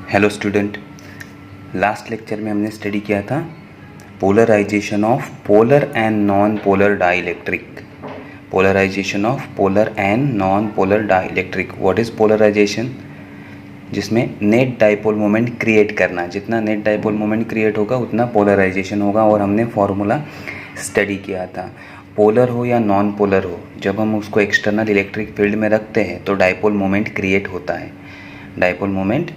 Hello student, last lecture में हमने study किया था polarization of polar and non polar dielectric. Polarization of polar and non polar dielectric. What is polarization? जिसमें net dipole moment create करना, जितना net dipole moment create होगा उतना polarisation होगा। और हमने फॉर्मूला स्टडी किया था, पोलर हो या नॉन पोलर हो, जब हम उसको एक्सटर्नल इलेक्ट्रिक फील्ड में रखते हैं तो डाइपोल मोमेंट क्रिएट होता है, डाइपोल मोमेंट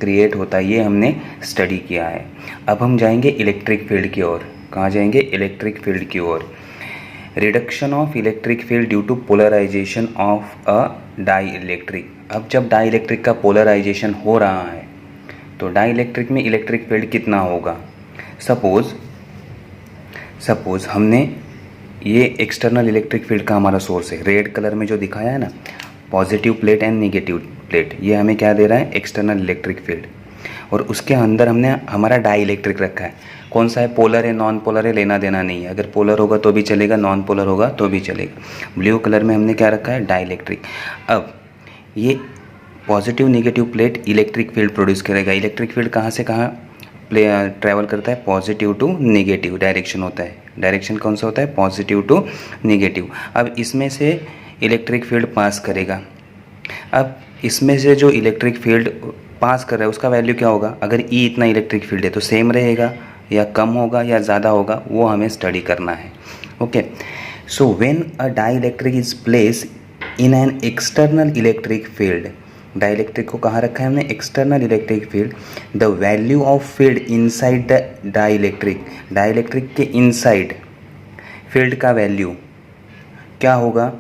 क्रिएट होता है। ये हमने स्टडी किया है। अब हम जाएंगे इलेक्ट्रिक फील्ड की ओर। कहाँ जाएंगे? इलेक्ट्रिक फील्ड की ओर। Reduction of electric field due to polarization of a dielectric. अब जब डाई इलेक्ट्रिक का पोलराइजेशन हो रहा है तो डाई इलेक्ट्रिक में इलेक्ट्रिक फील्ड कितना होगा? सपोज हमने ये एक्सटर्नल इलेक्ट्रिक फील्ड का हमारा सोर्स है, रेड कलर में जो दिखाया है ना, positive plate and negative plate, ये हमें क्या दे रहा है? External electric field. और उसके अंदर हमने हमारा डाई इलेक्ट्रिक रखा है। कौन सा है? पोलर है, नॉन पोलर है, लेना देना नहीं है। अगर पोलर होगा तो भी चलेगा, नॉन पोलर होगा तो भी चलेगा। ब्लू कलर में हमने क्या रखा है? Dielectric. अब ये positive negative plate electric field produce करेगा। इलेक्ट्रिक फील्ड कहाँ से कहाँ ट्रैवल करता है? पॉजिटिव टू नेगेटिव डायरेक्शन होता है। डायरेक्शन कौन सा होता है? Positive to negative. अब इसमें से इलेक्ट्रिक फील्ड पास करेगा। अब इसमें से जो इलेक्ट्रिक फील्ड पास कर रहा है उसका वैल्यू क्या होगा? अगर ई इतना इलेक्ट्रिक फील्ड है तो सेम रहेगा या कम होगा या ज़्यादा होगा, वो हमें स्टडी करना है। Okay, so when a dielectric is place in an external electric field, dielectric को कहाँ रखा है हमने? External electric field. The value of field inside the dielectric, dielectric के इनसाइड फील्ड का value क्या होगा?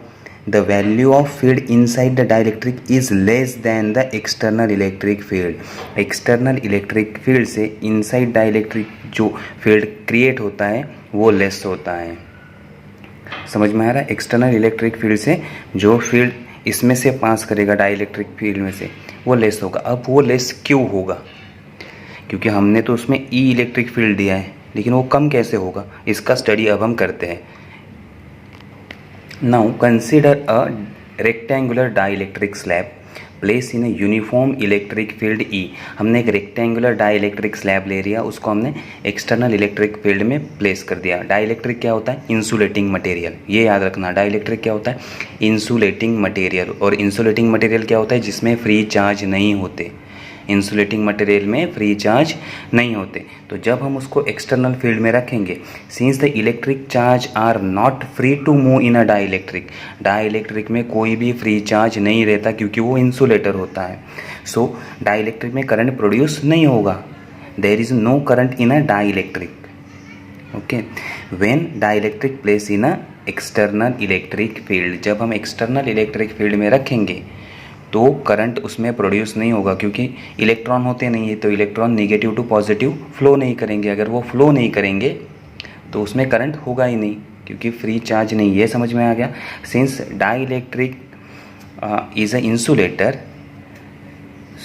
The value of field inside the dielectric is less than the external electric field. External electric field से inside dielectric जो field create होता है वो less होता है। समझ में आ रहा है? एक्सटर्नल इलेक्ट्रिक फील्ड से जो फील्ड इसमें से पास करेगा डाइलेक्ट्रिक फील्ड में से, वो लेस होगा। अब वो लेस क्यों होगा? क्योंकि हमने तो उसमें ई इलेक्ट्रिक फील्ड दिया है, लेकिन वो कम कैसे होगा, इसका स्टडी अब हम करते हैं। Now consider a rectangular dielectric slab placed in a uniform electric field E। हमने एक रेक्टेंगुलर डाइलेक्ट्रिक स्लैब ले लिया, उसको हमने एक्सटर्नल इलेक्ट्रिक फील्ड में प्लेस कर दिया। डाइलेक्ट्रिक क्या होता है? Insulating material. ये याद रखना, डाइलेक्ट्रिक क्या होता है? Insulating material. और इंसुलेटिंग मटेरियल क्या होता है? जिसमें फ्री चार्ज नहीं होते। इंसुलेटिंग मटेरियल में फ्री चार्ज नहीं होते। तो जब हम उसको एक्सटर्नल फील्ड में रखेंगे, since the electric charge are not free to move in a dielectric, dielectric में कोई भी फ्री चार्ज नहीं रहता क्योंकि वो इंसुलेटर होता है। सो डाइलेक्ट्रिक में करंट प्रोड्यूस नहीं होगा। There is no current in a dielectric. Okay, when dielectric place in a external electric field, जब हम एक्सटर्नल इलेक्ट्रिक फील्ड में रखेंगे तो करंट उसमें प्रोड्यूस नहीं होगा क्योंकि इलेक्ट्रॉन होते नहीं है, तो electron negative to positive flow नहीं करेंगे। अगर वो फ्लो नहीं करेंगे तो उसमें करंट होगा ही नहीं क्योंकि फ्री चार्ज नहीं। ये समझ में आ गया? Since dielectric is a insulator,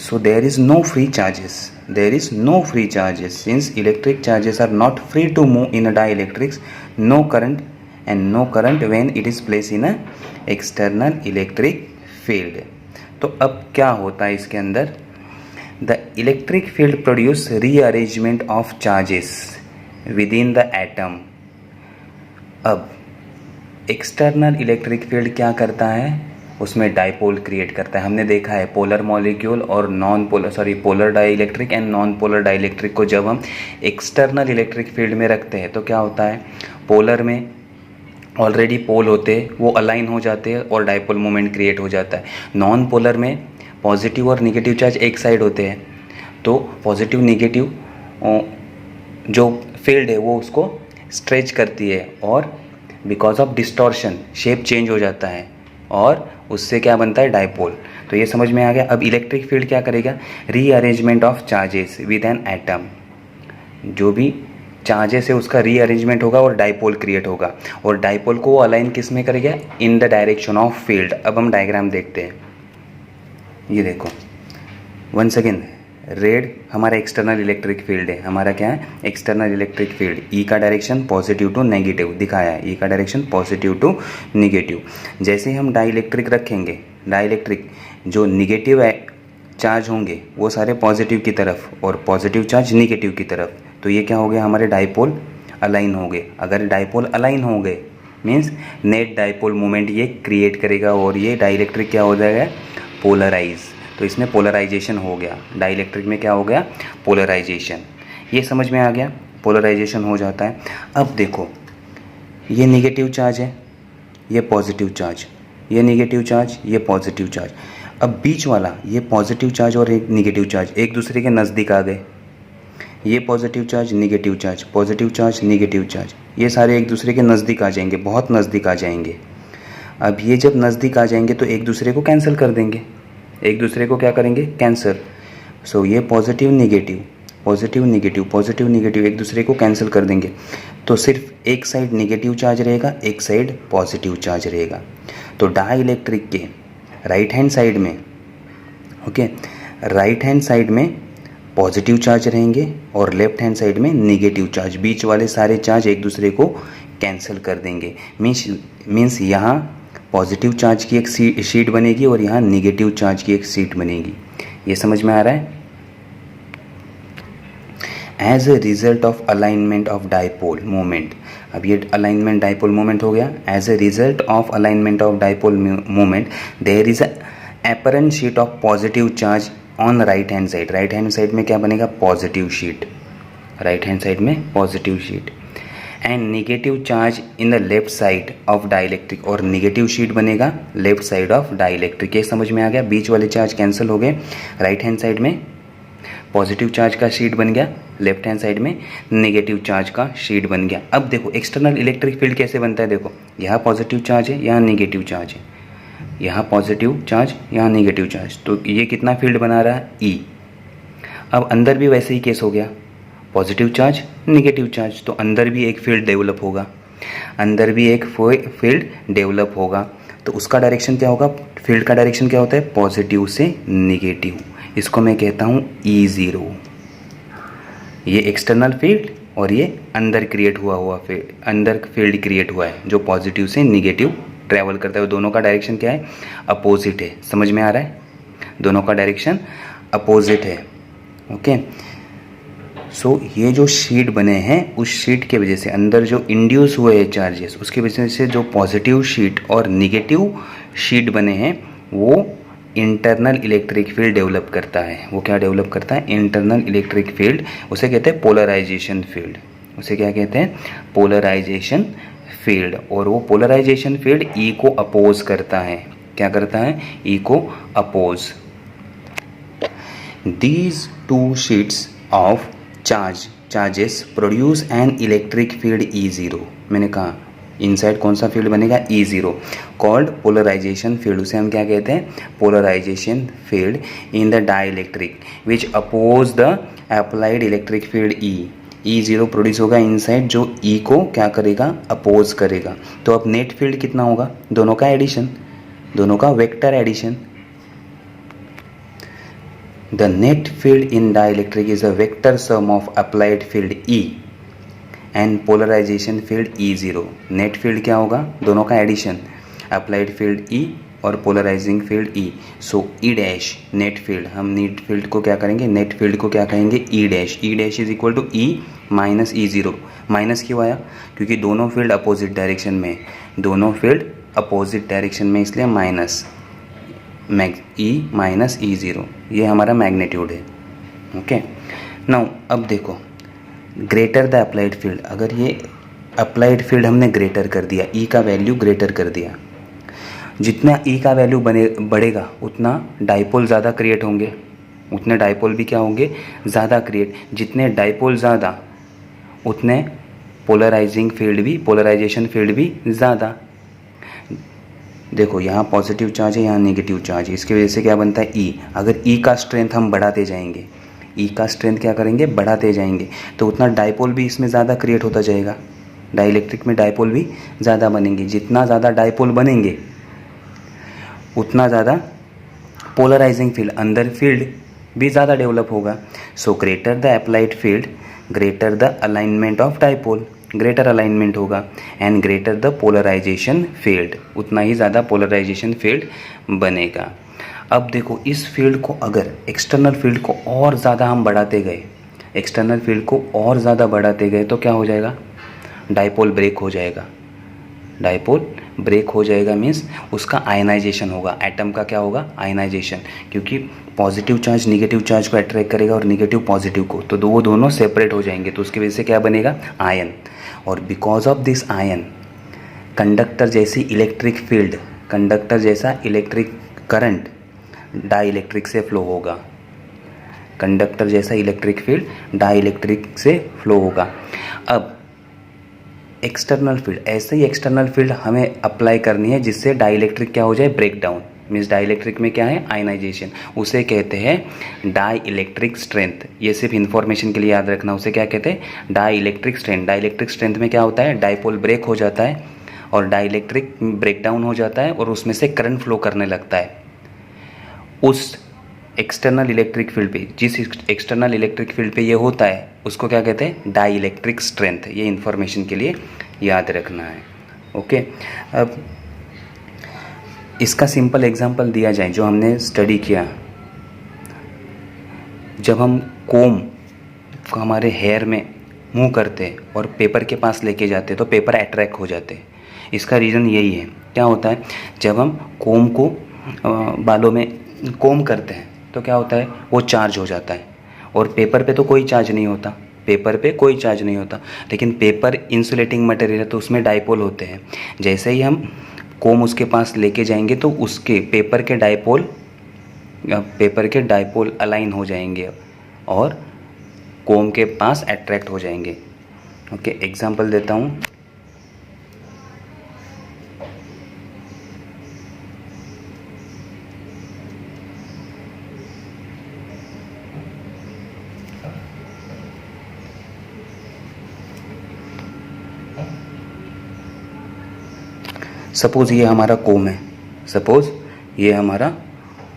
so there is no free charges, there is no free charges, since electric charges are not free to move in a dielectrics, no current and no current when it is placed in a external electric field। तो अब क्या होता है इसके अंदर? The electric field produce rearrangement of charges with in the atom. अब external electric field क्या करता है? उसमें डाइपोल क्रिएट करता है। हमने देखा है पोलर मॉलिक्यूल और polar dielectric and non polar dielectric को जब हम एक्सटर्नल इलेक्ट्रिक फील्ड में रखते हैं तो क्या होता है? पोलर में ऑलरेडी पोल होते हैं, वो अलाइन हो जाते हैं और डाइपोल मोमेंट क्रिएट हो जाता है। नॉन पोलर में पॉजिटिव और नेगेटिव चार्ज एक साइड होते हैं, तो पॉजिटिव नेगेटिव जो फील्ड है वो उसको स्ट्रेच करती है और because of distortion shape change हो जाता है और उससे क्या बनता है? डाइपोल। तो ये समझ में आ गया। अब इलेक्ट्रिक फील्ड क्या करेगा? Rearrangement of charges with an atom. जो भी चार्जेस है उसका रीअरेंजमेंट होगा और डाइपोल क्रिएट होगा, और डाइपोल को वो अलाइन किस में करेगा? In the direction of field. अब हम डायग्राम देखते हैं। ये देखो, वंस अगेन, रेड हमारा एक्सटर्नल इलेक्ट्रिक फील्ड है। हमारा क्या है? External electric field. ई का डायरेक्शन पॉजिटिव टू नेगेटिव दिखाया है, ई का डायरेक्शन पॉजिटिव टू नेगेटिव। जैसे हम डाइलेक्ट्रिक रखेंगे, डाइलेक्ट्रिक जो निगेटिव चार्ज होंगे वो सारे पॉजिटिव की तरफ और पॉजिटिव चार्ज निगेटिव की तरफ, तो ये क्या हो गया हमारे डाइपोल अलाइन हो गए। अगर डाइपोल अलाइन हो गए मीन्स नेट डाइपोल मोमेंट ये क्रिएट करेगा और ये डाइलेक्ट्रिक क्या हो जाएगा, पोलराइज। तो इसमें पोलराइजेशन हो गया, डाइलेक्ट्रिक में क्या हो गया, पोलराइजेशन। ये समझ में आ गया, पोलराइजेशन हो जाता है। अब देखो ये निगेटिव चार्ज है, ये पॉजिटिव चार्ज, ये निगेटिव चार्ज, ये पॉजिटिव चार्ज। अब बीच वाला ये पॉजिटिव चार्ज और एक निगेटिव चार्ज एक दूसरे के नज़दीक आ गए। ये positive charge, negative charge, positive charge, negative charge, ये सारे एक दूसरे के नज़दीक आ जाएंगे, बहुत नज़दीक आ जाएंगे। अब ये जब नज़दीक आ जाएंगे तो एक दूसरे को कैंसिल कर देंगे, एक दूसरे को क्या करेंगे, कैंसिल। सो ये positive negative, positive negative, positive negative एक दूसरे को कैंसिल कर देंगे। तो सिर्फ एक साइड निगेटिव चार्ज रहेगा, एक साइड पॉजिटिव चार्ज रहेगा। तो डाइलेक्ट्रिक के राइट हैंड साइड में, ओके, राइट हैंड साइड में पॉजिटिव चार्ज रहेंगे और लेफ्ट हैंड साइड में निगेटिव चार्ज। बीच वाले सारे चार्ज एक दूसरे को कैंसिल कर देंगे। मीन्स यहाँ पॉजिटिव चार्ज की एक शीट बनेगी और यहाँ निगेटिव चार्ज की एक शीट बनेगी। ये समझ में आ रहा है। As a result of alignment of dipole moment, अब ये अलाइनमेंट डाइपोल मोमेंट हो गया। As a result of alignment of dipole moment there is apparent sheet of positive charge on right hand side. Right hand side में क्या बनेगा, positive sheet, right hand side में positive sheet. And negative charge in the left side of dielectric, और negative sheet बनेगा left side of dielectric. ये समझ में आ गया, बीच वाले चार्ज कैंसिल हो गए। राइट हैंड साइड में पॉजिटिव चार्ज का शीट बन गया, लेफ्ट हैंड साइड में नेगेटिव चार्ज का शीट बन गया। अब देखो एक्सटर्नल इलेक्ट्रिक फील्ड कैसे बनता है, देखो यहाँ पॉजिटिव चार्ज है, यहाँ नेगेटिव चार्ज है, यहाँ पॉजिटिव चार्ज, यहाँ नेगेटिव चार्ज, तो ये कितना फील्ड बना रहा है, ई। अब अंदर भी वैसे ही केस हो गया, पॉजिटिव चार्ज, नेगेटिव चार्ज, तो अंदर भी एक फील्ड डेवलप होगा, अंदर भी एक फील्ड डेवलप होगा। तो उसका डायरेक्शन क्या होगा, फील्ड का डायरेक्शन क्या होता है, पॉजिटिव से निगेटिव। इसको मैं कहता हूँ E0। ये एक्सटर्नल फील्ड और ये अंदर क्रिएट हुआ फील्ड, अंदर फील्ड क्रिएट हुआ है जो पॉजिटिव से निगेटिव ट्रैवल करता है। दोनों का डायरेक्शन क्या है, अपोजिट है। समझ में आ रहा है, दोनों का डायरेक्शन अपोजिट है। ओके, सो ये जो शीट बने हैं उस शीट के वजह से अंदर जो इंड्यूस हुए हैं चार्जेस, उसकी वजह से जो पॉजिटिव शीट और निगेटिव शीट बने हैं वो इंटरनल इलेक्ट्रिक फील्ड डेवलप करता है। वो क्या डेवलप करता है, इंटरनल इलेक्ट्रिक फील्ड। उसे कहते हैं पोलराइजेशन फील्ड, उसे क्या कहते हैं, पोलराइजेशन फील्ड। और वो पोलराइजेशन फील्ड ई को अपोज करता है। क्या करता है, ई को oppose. These two sheets of charges produce an electric field E0। मैंने कहा इनसाइड कौन सा फील्ड बनेगा, E0, कॉल्ड पोलराइजेशन फील्ड। उसे हम क्या कहते हैं, polarization field in the dielectric which oppose the applied electric field E0 produce होगा इनसाइड, जो E को क्या करेगा, अपोज करेगा। तो अब नेट फील्ड कितना होगा, दोनों का एडिशन, दोनों का vector addition. The net field in dielectric is a vector sum of applied field E and polarization field E0। Net field क्या होगा, दोनों का एडिशन, अप्लाइड फील्ड E और polarizing field E। So E dash net field, हम net field को क्या करेंगे, net field को क्या कहेंगे, E dash. E dash is equal to E minus E0। Minus क्यों आया, क्योंकि दोनों फील्ड अपोजिट डायरेक्शन में, दोनों फील्ड अपोजिट डायरेक्शन में, इसलिए माइनस E माइनस E0, ये हमारा मैग्नीट्यूड है। ओके, नाउ अब देखो ग्रेटर द अप्लाइड फील्ड, अगर ये अप्लाइड फील्ड हमने ग्रेटर कर दिया, E का वैल्यू ग्रेटर कर दिया, जितना E का वैल्यू बढ़ेगा उतना डाइपोल ज़्यादा क्रिएट होंगे, उतने डाइपोल भी क्या होंगे, ज़्यादा क्रिएट। जितने डाइपोल ज़्यादा उतने पोलराइजिंग फील्ड भी, पोलराइजेशन फील्ड भी ज़्यादा। देखो यहाँ पॉजिटिव चार्ज है, यहाँ नेगेटिव चार्ज है, इसकी वजह से क्या बनता है, E। अगर E का स्ट्रेंथ हम बढ़ाते जाएंगे, E का स्ट्रेंथ क्या करेंगे, बढ़ाते जाएंगे, तो उतना डाइपोल भी इसमें ज़्यादा क्रिएट होता जाएगा। डाइलेक्ट्रिक में डाइपोल भी ज़्यादा बनेंगे, जितना ज़्यादा डाइपोल बनेंगे उतना ज़्यादा पोलराइजिंग फील्ड, अंदर फील्ड भी ज़्यादा डेवलप होगा। So greater the applied field greater the alignment of dipole, greater alignment होगा, and greater the polarization field, उतना ही ज़्यादा पोलराइजेशन फील्ड बनेगा। अब देखो इस फील्ड को अगर एक्सटर्नल फील्ड को और ज़्यादा हम बढ़ाते गए, एक्सटर्नल फील्ड को और ज़्यादा बढ़ाते गए तो क्या हो जाएगा, डाइपोल ब्रेक हो जाएगा। डाइपोल ब्रेक हो जाएगा मीन्स उसका आयनाइजेशन होगा, एटम का क्या होगा, आयनाइजेशन, क्योंकि पॉजिटिव चार्ज निगेटिव चार्ज को अट्रैक्ट करेगा और निगेटिव पॉजिटिव को, तो वो दोनों सेपरेट हो जाएंगे, तो उसकी वजह से क्या बनेगा, आयन। और because of this ion conductor जैसी इलेक्ट्रिक फील्ड, कंडक्टर जैसा इलेक्ट्रिक करंट डाइइलेक्ट्रिक से फ्लो होगा, कंडक्टर जैसा इलेक्ट्रिक फील्ड डाइइलेक्ट्रिक से फ्लो होगा। अब एक्सटर्नल फील्ड, ऐसे ही एक्सटर्नल फील्ड हमें अप्लाई करनी है जिससे डाइइलेक्ट्रिक क्या हो जाए, ब्रेक डाउन, मीन्स डाइइलेक्ट्रिक में क्या है, आयनाइजेशन, उसे कहते हैं डाइइलेक्ट्रिक स्ट्रेंथ। ये सिर्फ इन्फॉर्मेशन के लिए याद रखना, उसे क्या कहते हैं, डाइइलेक्ट्रिक स्ट्रेंथ। डाइइलेक्ट्रिक स्ट्रेंथ में क्या होता है, डाइपोल ब्रेक हो जाता है और डाइइलेक्ट्रिक ब्रेक डाउन हो जाता है और उसमें से करंट फ्लो करने लगता है। उस एक्सटर्नल इलेक्ट्रिक फील्ड पे, जिस एक्सटर्नल इलेक्ट्रिक फील्ड पे ये होता है उसको क्या कहते हैं, डाइइलेक्ट्रिक स्ट्रेंथ। ये इन्फॉर्मेशन के लिए याद रखना है। ओके, अब इसका सिंपल एग्जांपल दिया जाए जो हमने स्टडी किया, जब हम कोम को हमारे हेयर में मूव करते और पेपर के पास लेके जाते तो पेपर अट्रैक्ट हो जाते। इसका रीज़न यही है, क्या होता है, जब हम कोम को बालों में कोम करते हैं तो क्या होता है, वो चार्ज हो जाता है और पेपर पे तो कोई चार्ज नहीं होता, पेपर पे कोई चार्ज नहीं होता, लेकिन पेपर इंसुलेटिंग मटेरियल है तो उसमें डाइपोल होते हैं। जैसे ही हम कोम उसके पास लेके जाएंगे तो उसके पेपर के डाइपोल अलाइन हो जाएंगे और कोम के पास अट्रैक्ट हो जाएंगे। ओके, एग्जांपल देता हूँ। सपोज़ ये हमारा कोम है, सपोज़ ये हमारा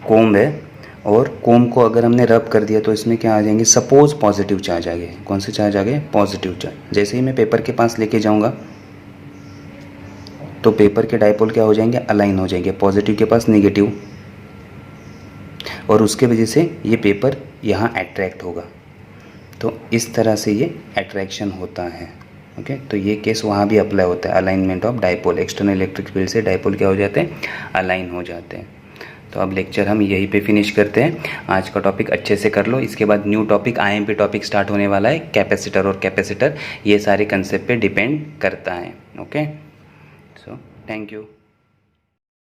कोम है और कोम को अगर हमने रब कर दिया तो इसमें क्या आ जाएंगे, सपोज़ पॉजिटिव चार्ज आ गए। कौन से चार्ज आ गए, पॉजिटिव चार्ज। जैसे ही मैं पेपर के पास लेके जाऊंगा तो पेपर के डाइपोल क्या हो जाएंगे, अलाइन हो जाएंगे, पॉजिटिव के पास निगेटिव, और उसके वजह से ये पेपर यहाँ अट्रैक्ट होगा। तो इस तरह से ये अट्रैक्शन होता है। ओके, तो ये केस वहाँ भी अप्लाई होता है, alignment of dipole. External electric field से डाइपोल क्या हो जाते हैं, अलाइन हो जाते हैं। तो अब लेक्चर हम यहीं पे फिनिश करते हैं। आज का टॉपिक अच्छे से कर लो, इसके बाद new topic IMP topic start होने वाला है, कैपेसिटर और कैपेसिटर, ये सारे कंसेप्ट पे डिपेंड करता है। Okay, so thank you.